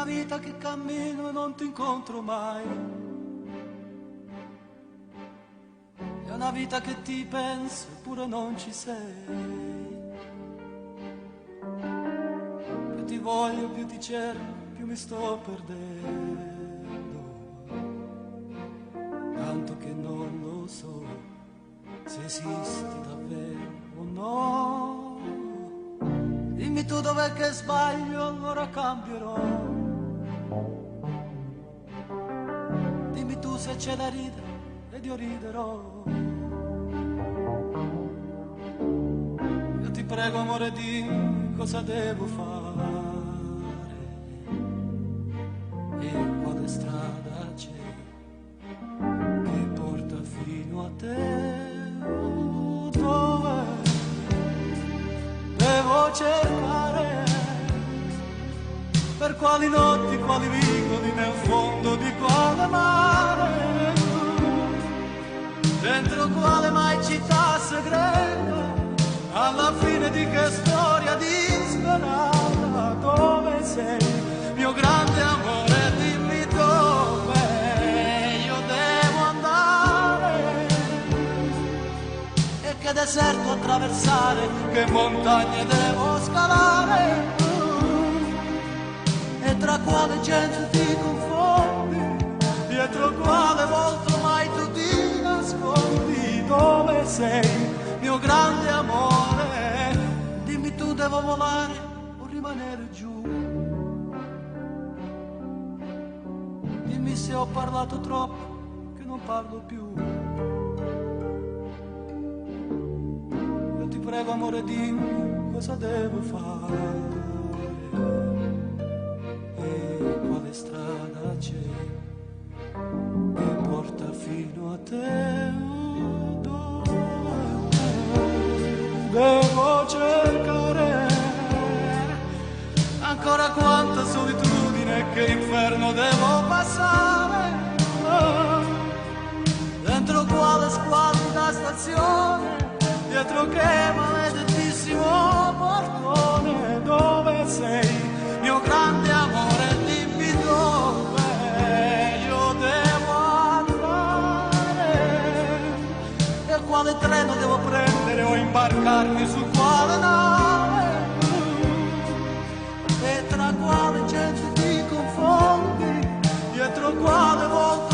una vita che cammino e non ti incontro mai. È una vita che ti penso eppure non ci sei. Più ti voglio, più ti cerco, più mi sto perdendo. Tanto che non lo so se esisti davvero o no. Dimmi tu dov'è che sbaglio, allora cambierò. Dimmi tu se c'è da ridere ed io riderò. Io ti prego amore, dimmi cosa devo fare e quale strada c'è che porta fino a te. Dove devo cercare, per quali notti, quali vicoli, nel fondo di quale mare, dentro quale mai città segreta, alla fine di che storia disperata. Dove sei, mio grande amore, dimmi dove io devo andare e che deserto attraversare, che montagne devo scalare e tra quale gente ti confondi, dietro quale volto mai tu ti nascondi. Dove sei, mio grande amore, dimmi tu devo volare o rimanere giù. Dimmi se ho parlato troppo, che non parlo più. Io ti prego amore, dimmi cosa devo fare e quale strada c'è che porta fino a te. Devo cercare ancora quanta solitudine, che inferno devo passare, dentro quale squallida stazione, dietro che maledettissimo portone. Dove sei, mio grande amore, dimmi dove io devo andare e quale treno devo prendere o imbarcarmi su quale nave e tra quale gente ti confondi, dietro quale volto